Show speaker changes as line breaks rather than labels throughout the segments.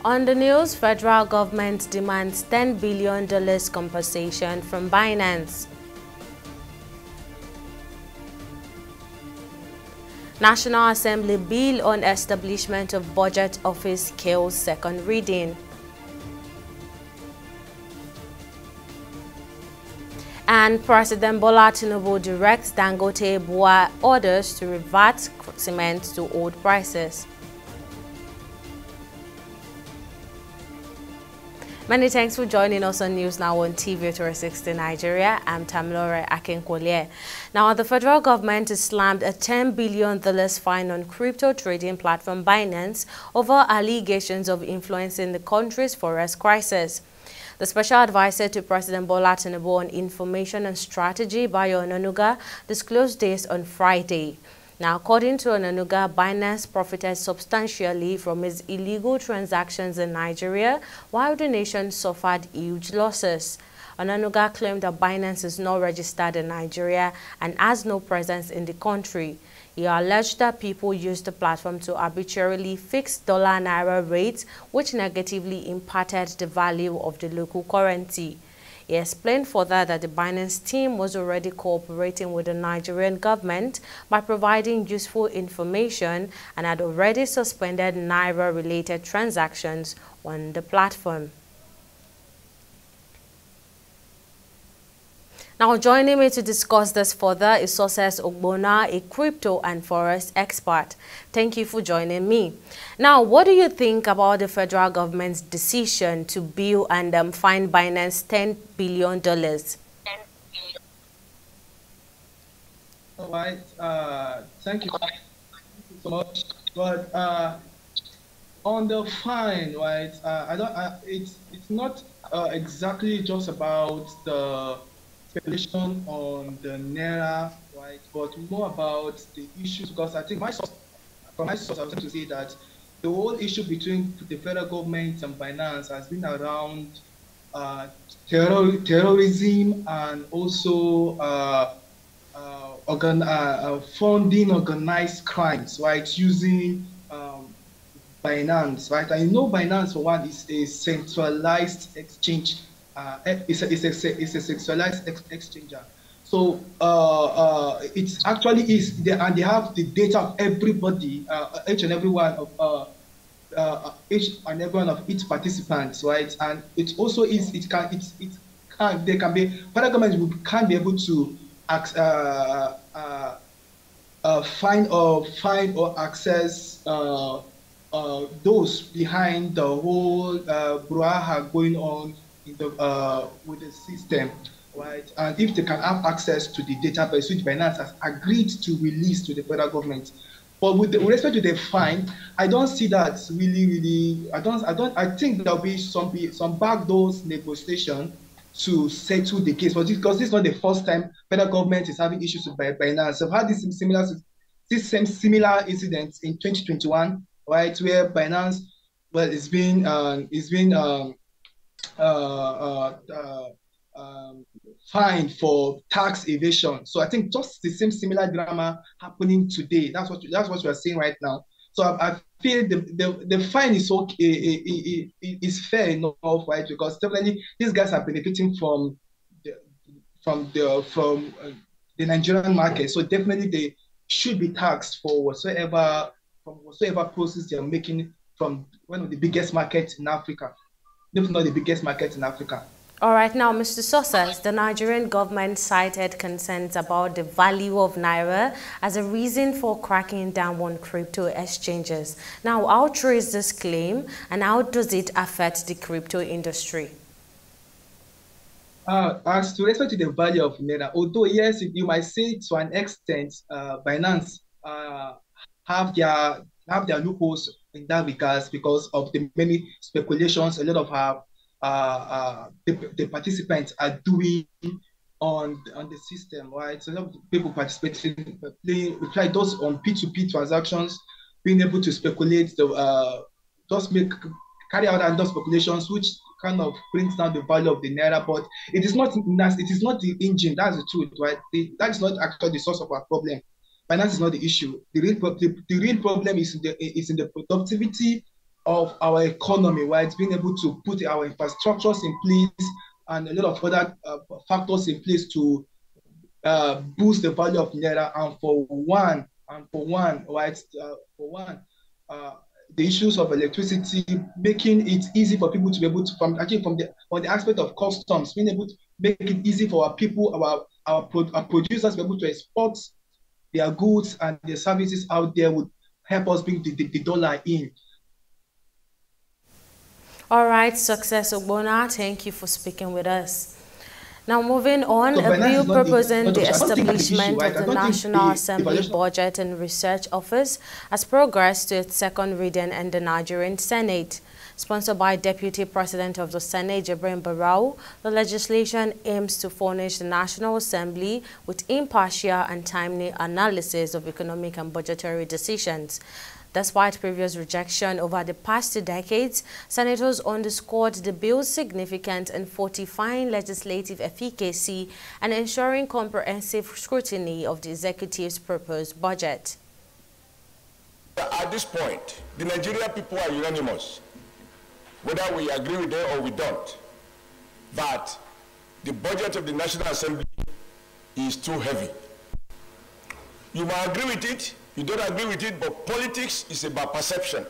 On the news, federal government demands $10 billion compensation from Binance. National Assembly bill on establishment of budget office kills second reading. And President Bola Tinubu directs Dangote Bua orders to revert cement to old prices. Many thanks for joining us on News Now on TV 360 Nigeria. I'm Tamilore Akinkwole. Now, the federal government has slammed a $10 billion fine on crypto trading platform Binance over allegations of influencing the country's forex crisis. The special advisor to President Bola Tinubu on Information and Strategy, Bayo Onanuga, disclosed this on Friday. Now, according to Onanuga, Binance profited substantially from its illegal transactions in Nigeria, while the nation suffered huge losses. Onanuga claimed that Binance is not registered in Nigeria and has no presence in the country. He alleged that people used the platform to arbitrarily fix dollar-naira rates, which negatively impacted the value of the local currency. He explained further that the Binance team was already cooperating with the Nigerian government by providing useful information and had already suspended Naira-related transactions on the platform. Now, joining me to discuss this further is Success Ogbonna, a crypto and forex expert. Thank you for joining me. Now, what do you think about the federal government's decision to bill and fine Binance $10 billion?
All right. Thank you so much. But on the fine, right? It's not exactly just about the speculation on the Naira, right? But more about the issues, because I think from my source, I was going to say that the whole issue between the federal government and Binance has been around terrorism and also funding organized crimes, right? Using Binance, right? I know Binance, for one, is a centralized exchange. It's a centralized exchanger. So it actually is, and they have the data of everybody, each and every one of each participant, right? And it also is, they can be, federal government can't be able to find or access those behind the whole brouhaha going on in the, with the system, right? And if they can have access to the database which Binance has agreed to release to the federal government. But with respect to the fine, I don't see that really. I think there'll be some backdoors negotiation to settle the case. But because this is not the first time federal government is having issues with Binance. I've had this same similar incident in 2021, right, where Binance, well, it's been fined for tax evasion. So I think just the same similar drama happening today. That's what we are seeing right now. So I feel the fine is okay, it is fair enough, right? Because definitely these guys are benefiting from the Nigerian market. So definitely they should be taxed for whatsoever process they are making from one of the biggest markets in Africa. If not the biggest market in Africa.
All right, now, Mr. Success, the Nigerian government cited concerns about the value of Naira as a reason for cracking down on crypto exchanges. Now, how true is this claim and how does it affect the crypto industry?
As to respect to the value of Naira, although yes, you might say to an extent, Binance have their loopholes in that regards because of the many speculations a lot of the participants are doing on the system, right? So a lot of people participating, like those on P2P transactions, being able to speculate, carry out those speculations, which kind of brings down the value of the Naira. But it is not the engine. That's the truth, right? That is not actually the source of our problem. Finance is not the issue. The real problem is in the productivity of our economy, right? Being able to put our infrastructures in place and a lot of other factors in place to boost the value of naira. And for one, right? The issues of electricity, making it easy for people to be able to, from the aspect of customs, being able to make it easy for our people, our producers to be able to export their goods and their services out there would help us bring the dollar in.
All right, Success Ogbonna, thank you for speaking with us. Now, moving on, a bill proposing the establishment of the National Assembly Budget and Research Office has progressed to its second reading in the Nigerian Senate. Sponsored by Deputy President of the Senate, President Buhari, the legislation aims to furnish the National Assembly with impartial and timely analysis of economic and budgetary decisions. Despite previous rejection over the past 2 decades, senators underscored the bill's significance in fortifying legislative efficacy and ensuring comprehensive scrutiny of the executive's proposed budget.
At this point, the Nigerian people are unanimous, whether we agree with them or we don't, that the budget of the National Assembly is too heavy. You might agree with it, you don't agree with it, but politics is about perception.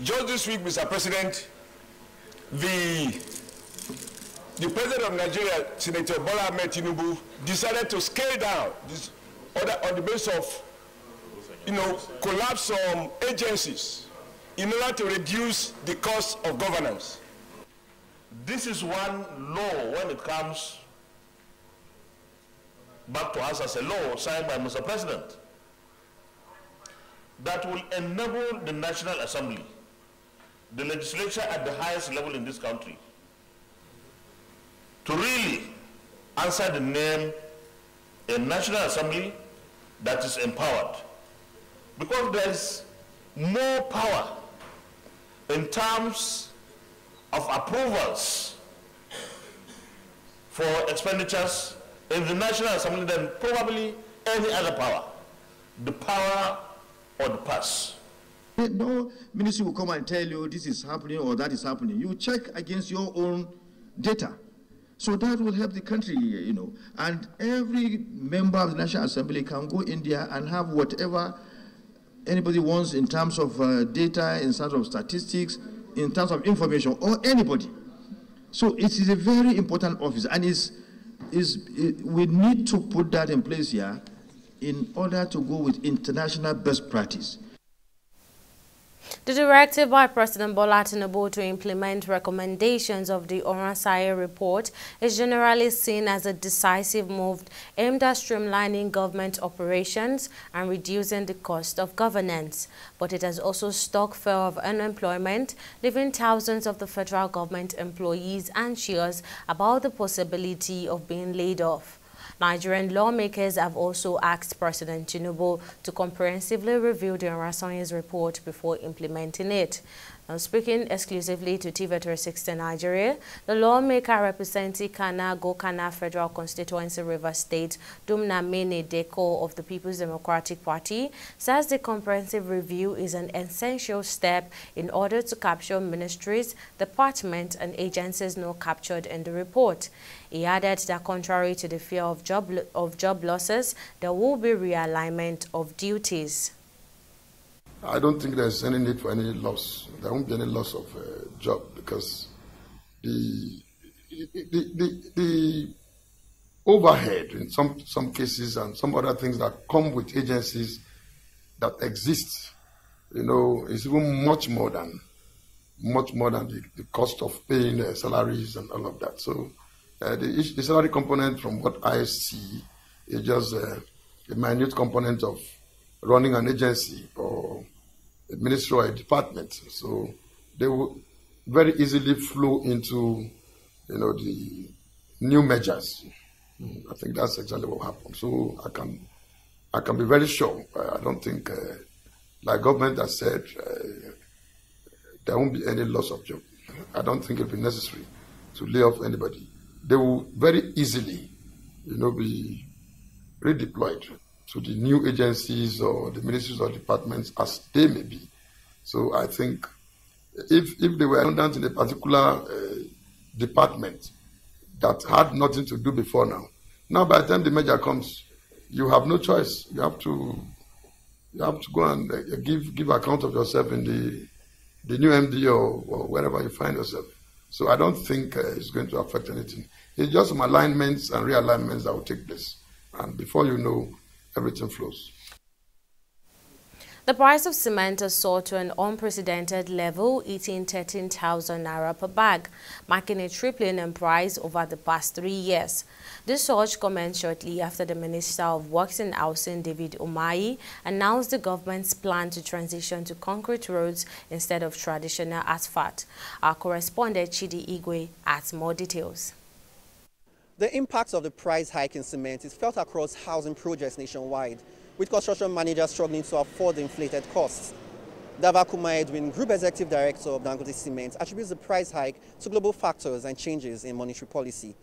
Just this week, Mr. President, the President of Nigeria, Senator Bola Ahmed Tinubu, decided to scale down this on the basis of, collapse some agencies in order to reduce the cost of governance.
This is one law when it comes back to us as a law signed by Mr. President that will enable the National Assembly, the legislature at the highest level in this country, to really answer the name a National Assembly that is empowered. Because there's more power in terms of approvals for expenditures in the National Assembly than probably any other power. The power or the purse.
No ministry will come and tell you this is happening or that is happening. You check against your own data. So that will help the country, And every member of the National Assembly can go in there and have whatever anybody wants in terms of data, in terms of statistics, in terms of information, or anybody. So it is a very important office, and we need to put that in place here in order to go with international best practice.
The directive by President Bola Tinubu to implement recommendations of the Oransaya report is generally seen as a decisive move aimed at streamlining government operations and reducing the cost of governance. But it has also stoked fear of unemployment, leaving thousands of the federal government employees anxious about the possibility of being laid off. Nigerian lawmakers have also asked President Tinubu to comprehensively review the Orasanya's report before implementing it. Now, speaking exclusively to TV 360 Nigeria, the lawmaker representing Gokana Federal Constituency, Rivers State, Dumna Mene Deko of the People's Democratic Party, says the comprehensive review is an essential step in order to capture ministries, departments, and agencies not captured in the report. He added that contrary to the fear of job losses, there will be realignment of duties.
I don't think there's any need for any loss. There won't be any loss of job because the overhead in some cases and some other things that come with agencies that exist, is even much more than the cost of paying salaries and all of that. So the salary component, from what I see, is just a minute component of running an agency or a ministry or a department. So they will very easily flow into, the new measures. I think that's exactly what happened. So I can be very sure. I don't think, like government has said, there won't be any loss of job. I don't think it'll be necessary to lay off anybody. They will very easily, be redeployed to the new agencies or the ministries or departments as they may be. So I think if they were redundant in a particular department that had nothing to do before now. Now, by the time the merger comes, you have no choice. You have to go and give account of yourself in the new MD or wherever you find yourself. So I don't think it's going to affect anything. It's just some alignments and realignments that will take place. And before you know, everything flows.
The price of cement has soared to an unprecedented level, hitting 13,000 naira per bag, marking a tripling in price over the past 3 years. This surge commenced shortly after the Minister of Works and Housing, David Umahi, announced the government's plan to transition to concrete roads instead of traditional asphalt. Our correspondent Chidi Igwe adds more details.
The impact of the price hike in cement is felt across housing projects nationwide, with construction managers struggling to afford the inflated costs. Dava Kuma Edwin, Group Executive Director of Dangote Cement, attributes the price hike to global factors and changes in monetary policy.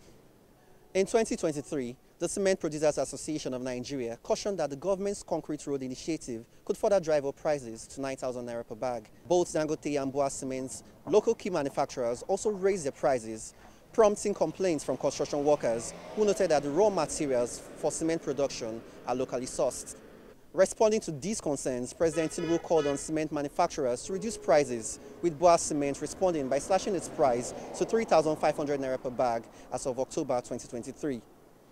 In 2023, the Cement Producers Association of Nigeria cautioned that the government's concrete road initiative could further drive up prices to 9,000 naira per bag. Both Dangote and Bua Cement's local key manufacturers also raised their prices, prompting complaints from construction workers who noted that the raw materials for cement production are locally sourced. Responding to these concerns, President Tinubu called on cement manufacturers to reduce prices, with Bua Cement responding by slashing its price to 3,500 naira per bag as of October 2023.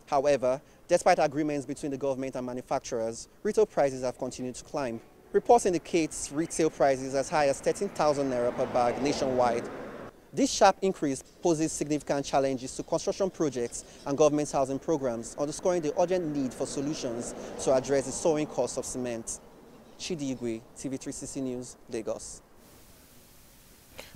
However, despite agreements between the government and manufacturers, retail prices have continued to climb. Reports indicate retail prices as high as 13,000 naira per bag nationwide. This sharp increase poses significant challenges to construction projects and government housing programs, underscoring the urgent need for solutions to address the soaring cost of cement. Chidi Igwe, TV360 News, Lagos.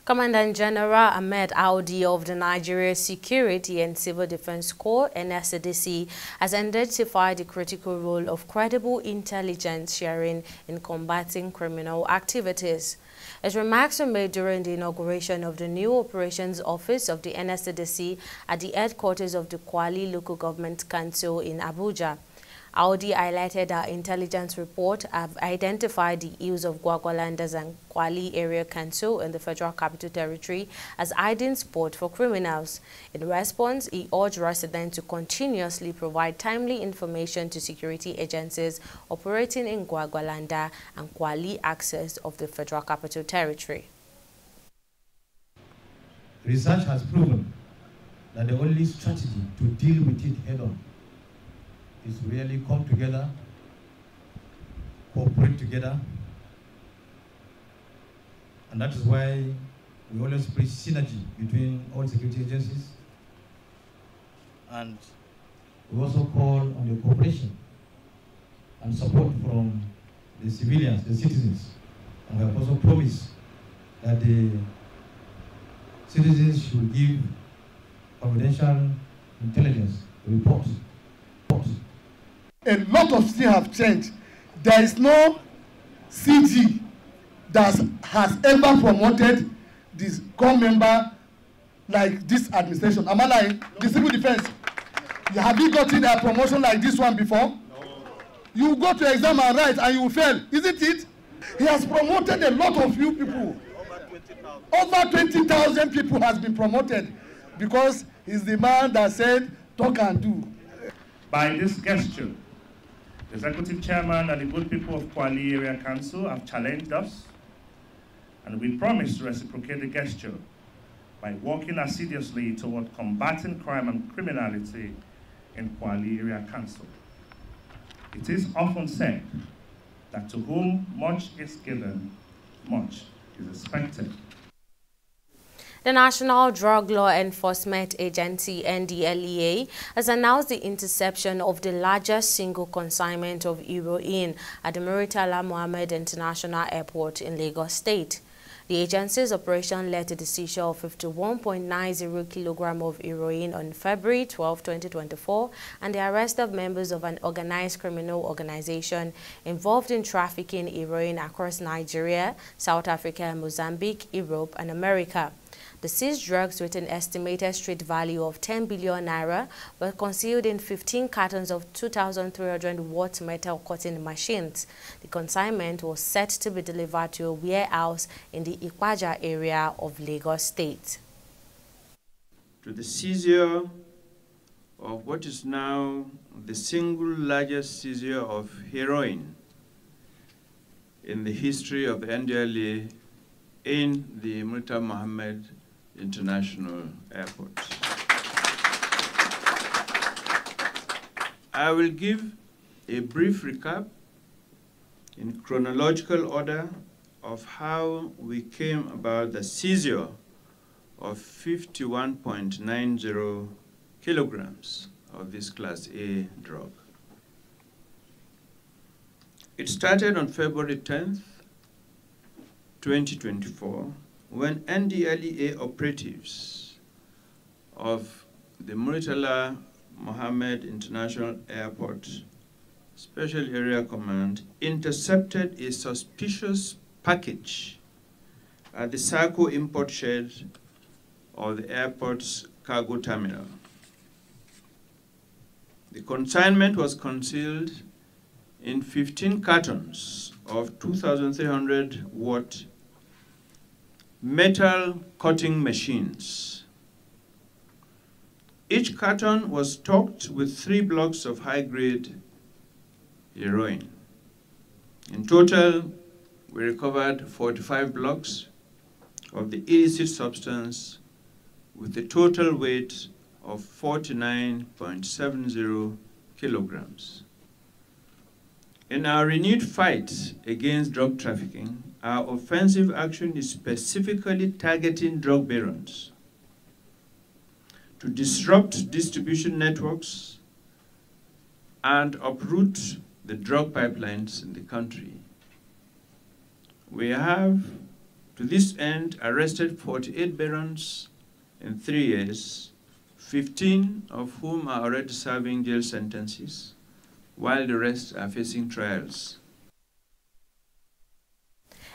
Commandant General Ahmed Audi of the Nigeria Security and Civil Defense Corps, NSCDC, has identified the critical role of credible intelligence sharing in combating criminal activities. His remarks were made during the inauguration of the new Operations Office of the NSCDC at the headquarters of the Kwali Local Government Council in Abuja. Audi highlighted our intelligence report have identified the use of Gwagwalandas and Kwali Area Council in the Federal Capital Territory as hiding spot for criminals. In response, he urged residents to continuously provide timely information to security agencies operating in Gwagwalanda and Kwali axis of the Federal Capital Territory.
Research has proven that the only strategy to deal with it head-on is to really come together, cooperate together, and that is why we always preach synergy between all security agencies, and we also call on the cooperation and support from the civilians, the citizens, and we have also promised that the citizens should give confidential intelligence reports.
A lot of things have changed. There is no CG that has ever promoted this core member like this administration. Am I lying? The civil defense. Have you gotten a promotion like this one before? No. You go to exam and write and you fail, isn't it? He has promoted a lot of you people. Over 20,000 people has been promoted because he's the man that said, talk and do.
By this gesture, the Executive Chairman and the good people of Kwali Area Council have challenged us, and we promise to reciprocate the gesture by working assiduously toward combating crime and criminality in Kwali Area Council. It is often said that to whom much is given, much is expected.
The National Drug Law Enforcement Agency, NDLEA, has announced the interception of the largest single consignment of heroin at the Murtala Mohammed International Airport in Lagos State. The agency's operation led to the seizure of 51.90 kilograms of heroin on February 12, 2024, and the arrest of members of an organized criminal organization involved in trafficking heroin across Nigeria, South Africa, Mozambique, Europe, and America. The seized drugs, with an estimated street value of 10 billion naira, were concealed in 15 cartons of 2,300-watt metal cutting machines. The consignment was set to be delivered to a warehouse in the Ikpaja area of Lagos State.
To the seizure of what is now the single largest seizure of heroin in the history of the NDLA in the Murtala Mohammed International Airport. I will give a brief recap in chronological order of how we came about the seizure of 51.90 kilograms of this Class A drug. It started on February 10th, 2024, when NDLEA operatives of the Murtala Mohammed International Airport Special Area Command intercepted a suspicious package at the Sako import shed of the airport's cargo terminal. The consignment was concealed in 15 cartons of 2,300-watt metal cutting machines. Each carton was stocked with 3 blocks of high-grade heroin. In total, we recovered 45 blocks of the illicit substance with a total weight of 49.70 kilograms. In our renewed fight against drug trafficking, our offensive action is specifically targeting drug barons to disrupt distribution networks and uproot the drug pipelines in the country. We have, to this end, arrested 48 barons in 3 years, 15 of whom are already serving jail sentences, while the rest are facing trials.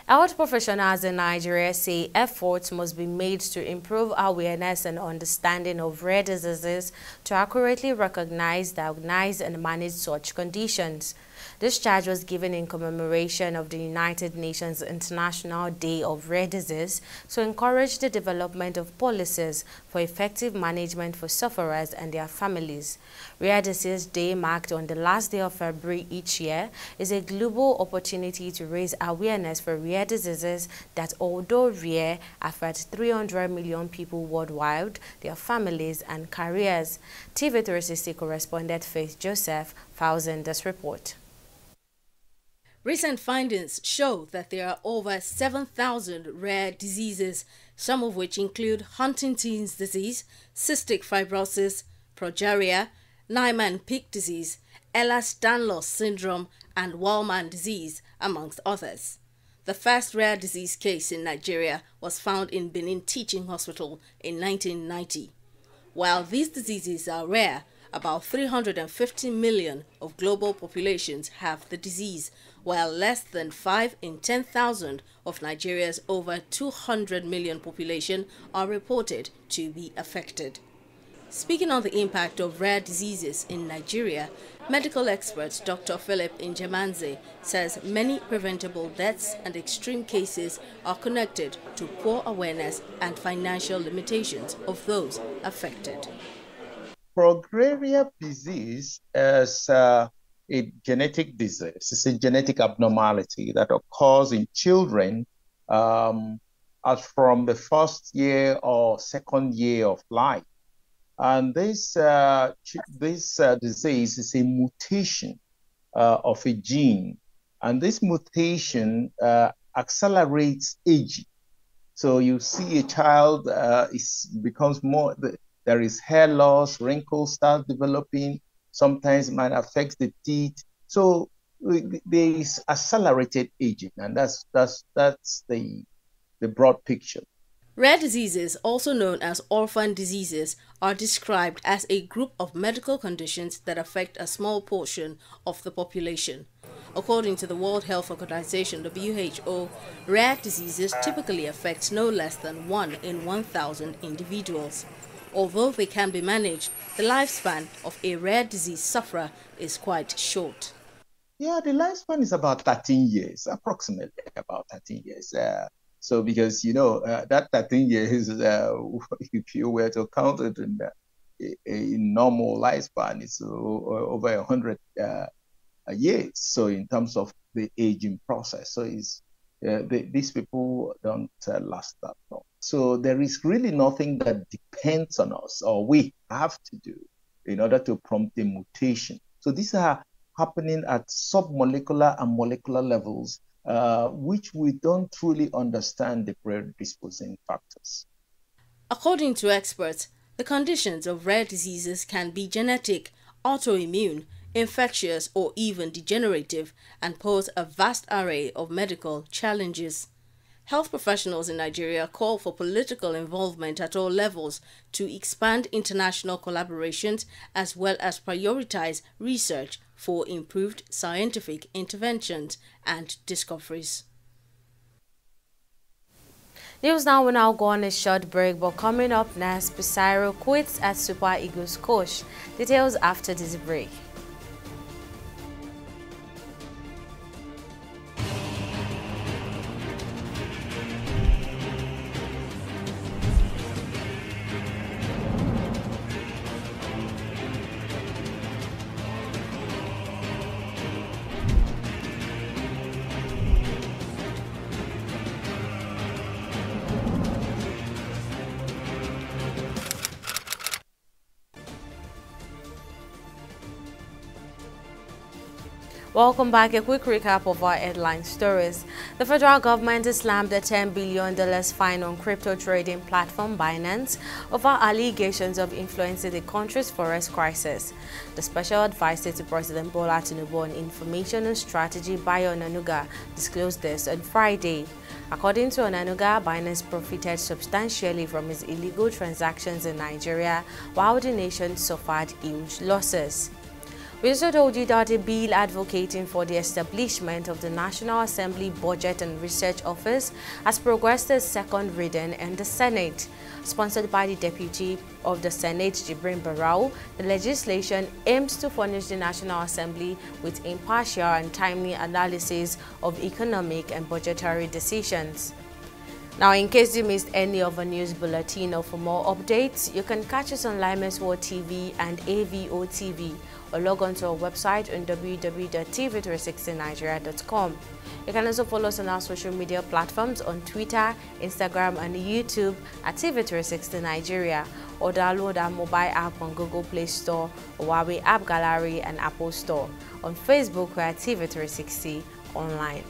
Health professionals in Nigeria say efforts must be made to improve awareness and understanding of rare diseases to accurately recognize, diagnose, and manage such conditions. This charge was given in commemoration of the United Nations International Day of Rare Disease to encourage the development of policies for effective management for sufferers and their families. Rare Disease Day, marked on the last day of February each year, is a global opportunity to raise awareness for rare diseases that, although rare, affect 300 million people worldwide, their families and careers. TV 360 correspondent Faith Joseph files in this report.
Recent findings show that there are over 7,000 rare diseases, some of which include Huntington's disease, cystic fibrosis, progeria, Niemann-Pick disease, Ehlers-Danlos syndrome, and Wallman disease, amongst others. The first rare disease case in Nigeria was found in Benin Teaching Hospital in 1990. While these diseases are rare, about 350 million of global populations have the disease, while less than 5 in 10,000 of Nigeria's over 200 million population are reported to be affected. Speaking on the impact of rare diseases in Nigeria, medical expert Dr. Philip Njemanze says many preventable deaths and extreme cases are connected to poor awareness and financial limitations of those affected.
Progeria disease is a genetic disease. It's a genetic abnormality that occurs in children as from the first year or second year of life. And this disease is a mutation of a gene. And this mutation accelerates aging. So you see a child becomes more... There is hair loss, wrinkles start developing, sometimes it might affect the teeth. So there is accelerated aging, and that's the broad picture.
Rare diseases, also known as orphan diseases, are described as a group of medical conditions that affect a small portion of the population. According to the World Health Organization, WHO, rare diseases typically affect no less than 1 in 1,000 individuals. Although they can be managed, the lifespan of a rare disease sufferer is quite short.
Yeah, the lifespan is about 13 years, approximately about 13 years. So because, you know, that 13 years, if you were to count it in a normal lifespan, it's over 100 years. So in terms of the aging process, so these people don't last that long. So there is really nothing that depends on us or we have to do in order to prompt a mutation. So these are happening at submolecular and molecular levels, which we don't truly understand the predisposing factors.
According to experts, the conditions of rare diseases can be genetic, autoimmune, infectious, or even degenerative, and pose a vast array of medical challenges. Health professionals in Nigeria call for political involvement at all levels to expand international collaborations as well as prioritize research for improved scientific interventions and discoveries.
News Now will now go on a short break, but coming up next, Pizarro quits as Super Eagles coach. Details after this break. Welcome back. A quick recap of our headline stories. The federal government has slammed a $10 billion fine on crypto trading platform Binance over allegations of influencing the country's forex crisis. The special advisor to President Bola Tinubu on Information and Strategy, Bayo Onanuga, disclosed this on Friday. According to Onanuga, Binance profited substantially from its illegal transactions in Nigeria, while the nation suffered huge losses. We also told you that a bill advocating for the establishment of the National Assembly Budget and Research Office has progressed to second reading in the Senate. Sponsored by the Deputy of the Senate, Jibrin Barau, the legislation aims to furnish the National Assembly with impartial and timely analysis of economic and budgetary decisions. Now, in case you missed any of our news bulletin or for more updates, you can catch us on Lawmakers TV and AVO TV, or log on to our website on www.tv360nigeria.com. You can also follow us on our social media platforms on Twitter, Instagram, and YouTube at TV360 Nigeria, or download our mobile app on Google Play Store, Huawei App Gallery, and Apple Store. On Facebook, we're at TV360 Online.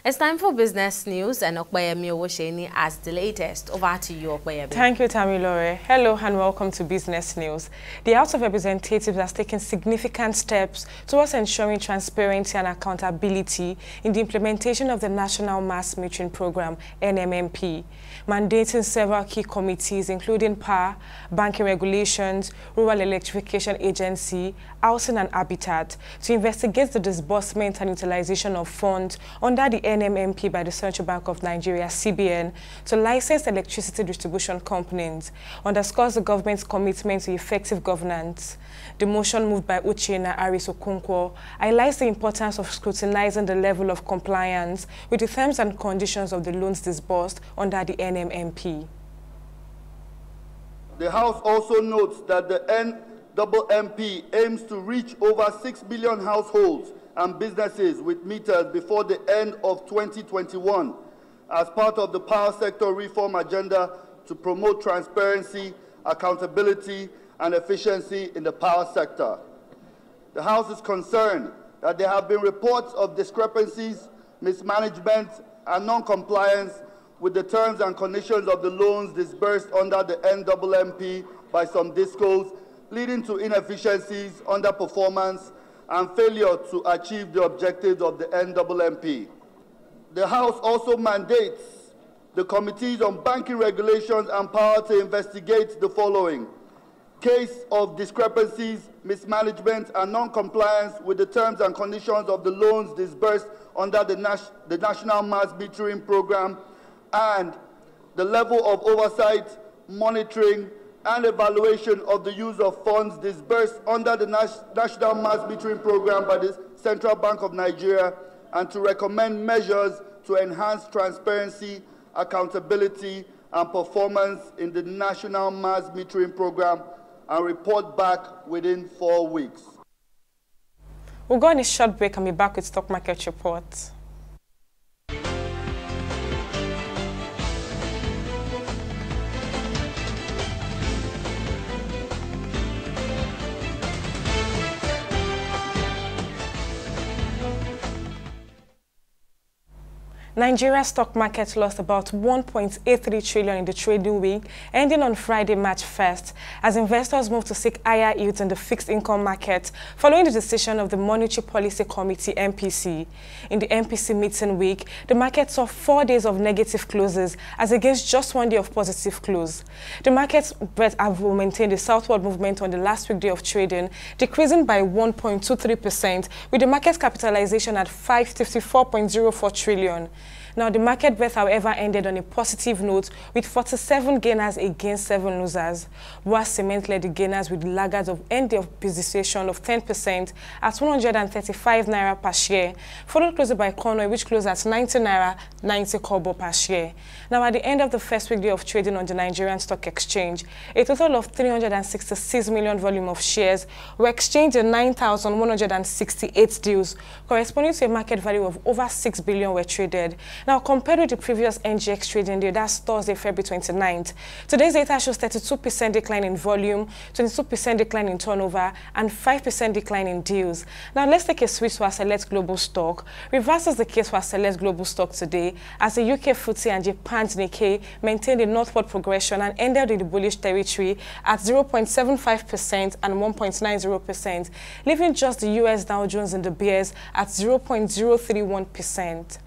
It's time for business news, and Okpeyemi Owosheni has the latest. Over to you, Okpeyemi.
Thank you, Tamilore. Hello and welcome to Business News. The House of Representatives has taken significant steps towards ensuring transparency and accountability in the implementation of the National Mass Metering Program, NMMP, mandating several key committees, including Power, Banking Regulations, Rural Electrification Agency, Housing and Habitat, to investigate the disbursement and utilization of funds under the NMMP by the Central Bank of Nigeria, CBN, to licensed electricity distribution companies, underscores the government's commitment to effective governance. The motion moved by Uchenna Aris Okonkwo highlights the importance of scrutinizing the level of compliance with the terms and conditions of the loans disbursed under the NMMP.
The House also notes that the NMMP aims to reach over 6 million households and businesses with meters before the end of 2021 as part of the power sector reform agenda to promote transparency, accountability, and efficiency in the power sector. The House is concerned that there have been reports of discrepancies, mismanagement, and non-compliance with the terms and conditions of the loans disbursed under the NMMP by some discos, leading to inefficiencies, underperformance, and failure to achieve the objectives of the NMMP. The House also mandates the Committees on Banking Regulations and Power to investigate the following: case of discrepancies, mismanagement, and non-compliance with the terms and conditions of the loans disbursed under the National Mass Metering Program, and the level of oversight, monitoring, and evaluation of the use of funds disbursed under the National Mass Metering Program by the Central Bank of Nigeria, and to recommend measures to enhance transparency, accountability, and performance in the National Mass Metering Program, and report back within 4 weeks.
We'll go on a short break and be back with stock market reports. Nigeria's stock market lost about 1.83 trillion in the trading week, ending on Friday, March 1st, as investors moved to seek higher yields in the fixed income market following the decision of the Monetary Policy Committee (MPC). In the MPC meeting week, the market saw 4 days of negative closes as against just 1 day of positive close. The markets have maintained a southward movement on the last weekday of trading, decreasing by 1.23%, with the market capitalization at 554.04 trillion. Now, the market breadth, however, ended on a positive note with 47 gainers against 7 losers. While cement led the gainers with laggards of end of position of 10% at 135 naira per share, followed closely by corn oil, which closed at 90 naira 90 kobo per share. Now, at the end of the first weekday of trading on the Nigerian Stock Exchange, a total of 366 million volume of shares were exchanged in 9,168 deals, corresponding to a market value of over 6 billion were traded. Now, compared with the previous NGX trading day, that's Thursday, February 29th, today's data shows 32% decline in volume, 22% decline in turnover, and 5% decline in deals. Now, let's take a switch to our select global stock. Reverses the case for our select global stock today, as the UK FTSE and Japan's Nikkei maintained a northward progression and ended in the bullish territory at 0.75% and 1.90%, leaving just the US Dow Jones and the bears at 0.031%.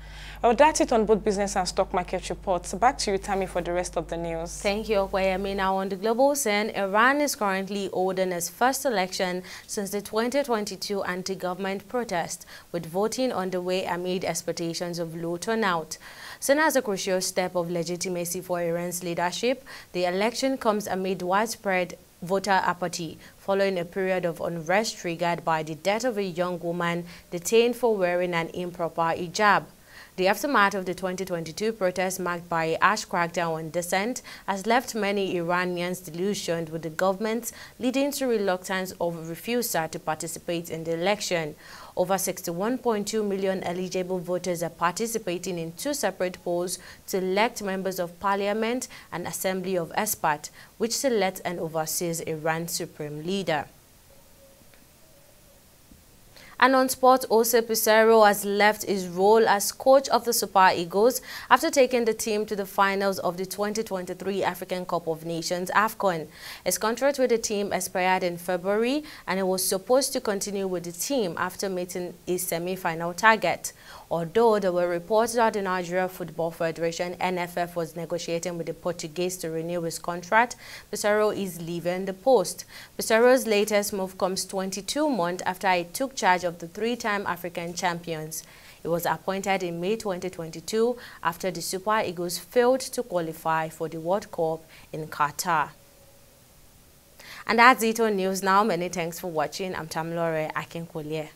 Well, that's it on both business and stock market reports. Back to you, Tammy, for the rest of the news.
Thank you, Okwayemi. Now, on the global scene, Iran is currently holding its first election since the 2022 anti-government protest, with voting underway amid expectations of low turnout. Seen as a crucial step of legitimacy for Iran's leadership, the election comes amid widespread voter apathy, following a period of unrest triggered by the death of a young woman detained for wearing an improper hijab. The aftermath of the 2022 protest, marked by a harsh crackdown on dissent, has left many Iranians disillusioned with the government, leading to reluctance or refusal to participate in the election. Over 61.2 million eligible voters are participating in 2 separate polls to elect members of parliament and assembly of experts, which selects and oversees Iran's supreme leader. And on sports, Jose Pizarro has left his role as coach of the Super Eagles after taking the team to the finals of the 2023 African Cup of Nations (AFCON). His contract with the team expired in February, and he was supposed to continue with the team after meeting his semi-final target. Although there were reports that the Nigeria Football Federation (NFF) was negotiating with the Portuguese to renew his contract, Pizarro is leaving the post. Pizarro's latest move comes 22 months after he took charge of the 3-time African champions. He was appointed in May 2022 after the Super Eagles failed to qualify for the World Cup in Qatar. And that's it on News Now. Many thanks for watching. I'm Tamilore Akinkwoliye.